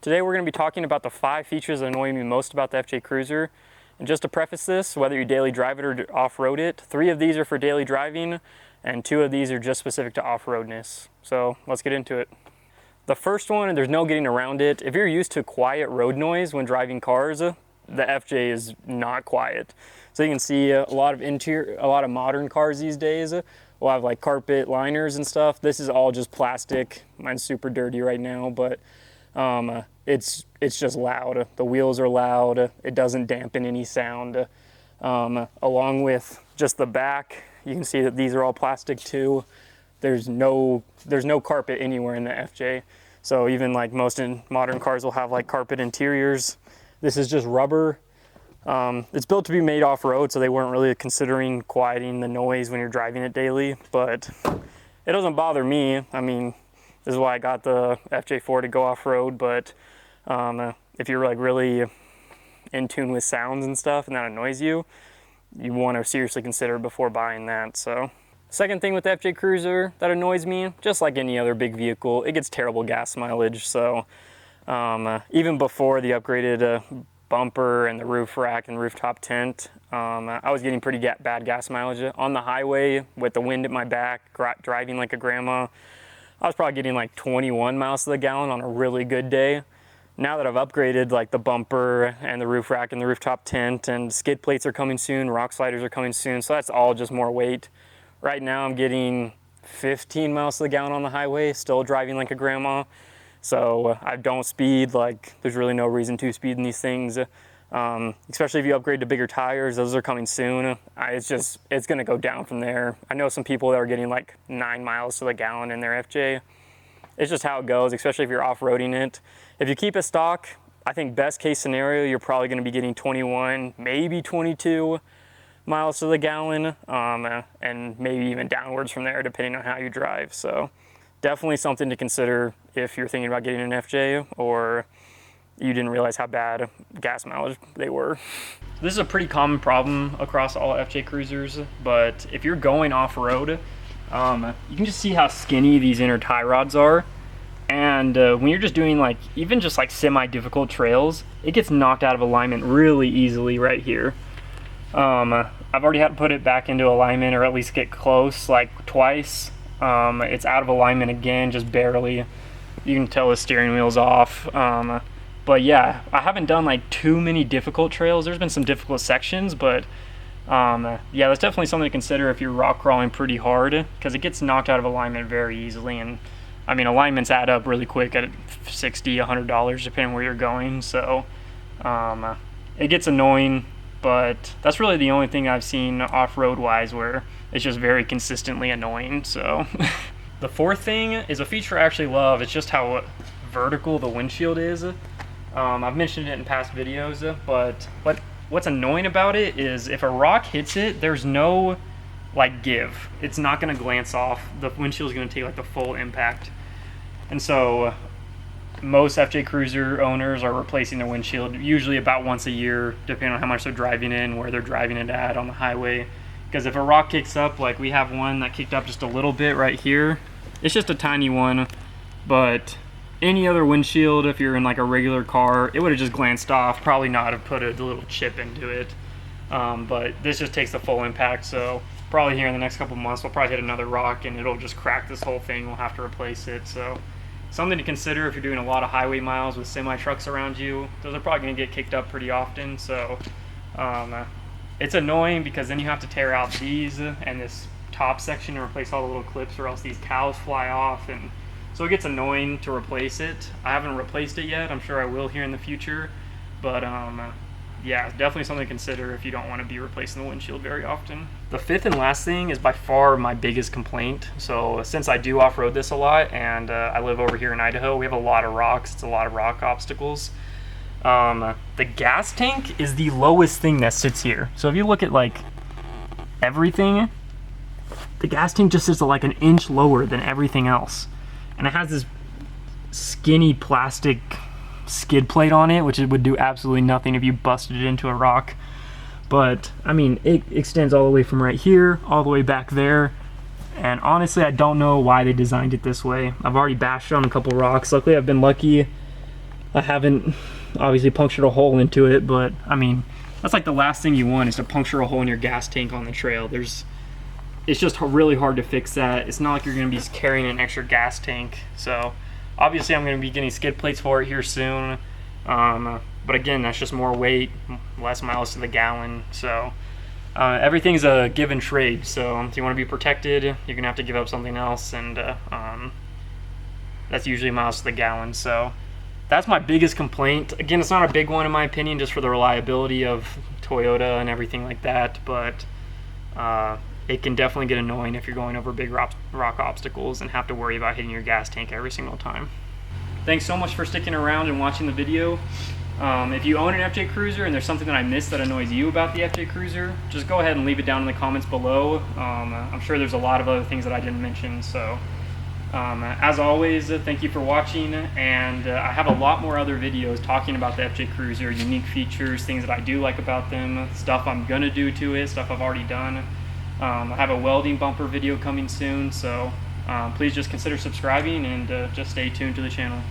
Today we're going to be talking about the 5 features that annoy me most about the FJ Cruiser. And just to preface this, whether you daily drive it or off-road it, 3 of these are for daily driving and 2 of these are just specific to off-roadness. So let's get into it. The first one, and there's no getting around it, if you're used to quiet road noise when driving cars, the FJ is not quiet. So you can see a lot of modern cars these days will have like carpet liners and stuff. This is all just plastic. Mine's super dirty right now, but it's just loud. The wheels are loud. It doesn't dampen any sound. Along with just the back, you can see that these are all plastic too. There's no carpet anywhere in the FJ. So even like most modern cars will have like carpet interiors. This is just rubber. It's built to be made off-road, so they weren't really considering quieting the noise when you're driving it daily, but it doesn't bother me. I mean, this is why I got the FJ4 to go off-road, but if you're like really in tune with sounds and stuff and that annoys you, you want to seriously consider before buying that. So second thing with the FJ Cruiser that annoys me, just like any other big vehicle, it gets terrible gas mileage. So even before the upgraded bumper and the roof rack and rooftop tent, I was getting pretty bad gas mileage on the highway with the wind at my back, driving like a grandma. I was probably getting like 21 miles to the gallon on a really good day. Now that I've upgraded like the bumper and the roof rack and the rooftop tent, and skid plates are coming soon, rock sliders are coming soon, so that's all just more weight. Right now I'm getting 15 miles to the gallon on the highway, still driving like a grandma. So I don't speed, like there's really no reason to speed in these things. Especially if you upgrade to bigger tires, those are coming soon. It's gonna go down from there. I know some people that are getting like 9 miles to the gallon in their FJ. It's just how it goes, especially if you're off-roading it. If you keep it stock, I think best case scenario, you're probably gonna be getting 21, maybe 22 miles to the gallon, and maybe even downwards from there, depending on how you drive. So definitely something to consider if you're thinking about getting an FJ or you didn't realize how bad gas mileage they were. This is a pretty common problem across all FJ Cruisers, but if you're going off-road, you can just see how skinny these inner tie rods are. And when you're just doing like, even just like semi-difficult trails, it gets knocked out of alignment really easily right here. I've already had to put it back into alignment, or at least get close, like twice. It's out of alignment again, just barely. You can tell the steering wheel's off. But yeah, I haven't done like too many difficult trails. There's been some difficult sections, but yeah, that's definitely something to consider if you're rock crawling pretty hard, because it gets knocked out of alignment very easily. And I mean, alignments add up really quick at $60, $100, depending where you're going. So it gets annoying, but that's really the only thing I've seen off-road wise where it's just very consistently annoying. So the fourth thing is a feature I actually love. It's just how vertical the windshield is. I've mentioned it in past videos, but what's annoying about it is if a rock hits it, there's no like give. It's not going to glance off. The windshield is going to take like the full impact. And so most FJ Cruiser owners are replacing their windshield usually about once a year, depending on how much they're driving in, where they're driving it at on the highway. Because if a rock kicks up, like we have one that kicked up just a little bit right here, it's just a tiny one, but any other windshield, if you're in like a regular car, it would have just glanced off, probably not have put a little chip into it. But this just takes the full impact, so probably here in the next couple months we'll probably hit another rock and it'll just crack this whole thing. We'll have to replace it. So something to consider if you're doing a lot of highway miles with semi trucks around you. Those are probably going to get kicked up pretty often, so it's annoying because then you have to tear out these and this top section and replace all the little clips, or else these cowls fly off, and so it gets annoying to replace it. I haven't replaced it yet. I'm sure I will here in the future, but yeah, definitely something to consider if you don't want to be replacing the windshield very often. The fifth and last thing is by far my biggest complaint. So since I do off-road this a lot, and I live over here in Idaho, we have a lot of rocks. It's a lot of rock obstacles. The gas tank is the lowest thing that sits here. So if you look at like everything, the gas tank just sits like an inch lower than everything else. And it has this skinny plastic skid plate on it, which it would do absolutely nothing if you busted it into a rock. But I mean, it extends all the way from right here all the way back there, and honestly I don't know why they designed it this way. I've already bashed on a couple rocks. Luckily I've been lucky I haven't obviously punctured a hole into it, but I mean, that's like the last thing you want is to puncture a hole in your gas tank on the trail. It's just really hard to fix that. It's not like you're gonna be carrying an extra gas tank. So obviously I'm gonna be getting skid plates for it here soon. But again, that's just more weight, less miles to the gallon. So everything's a give and trade. So if you wanna be protected, you're gonna have to give up something else, and that's usually miles to the gallon. So that's my biggest complaint. Again, it's not a big one in my opinion, just for the reliability of Toyota and everything like that, but it can definitely get annoying if you're going over big rock obstacles and have to worry about hitting your gas tank every single time. Thanks so much for sticking around and watching the video. If you own an FJ Cruiser and there's something that I missed that annoys you about the FJ Cruiser, just go ahead and leave it down in the comments below. I'm sure there's a lot of other things that I didn't mention, so as always, thank you for watching, and I have a lot more other videos talking about the FJ Cruiser, unique features, things that I do like about them, stuff I'm gonna do to it, stuff I've already done. I have a welding bumper video coming soon, so please just consider subscribing and just stay tuned to the channel.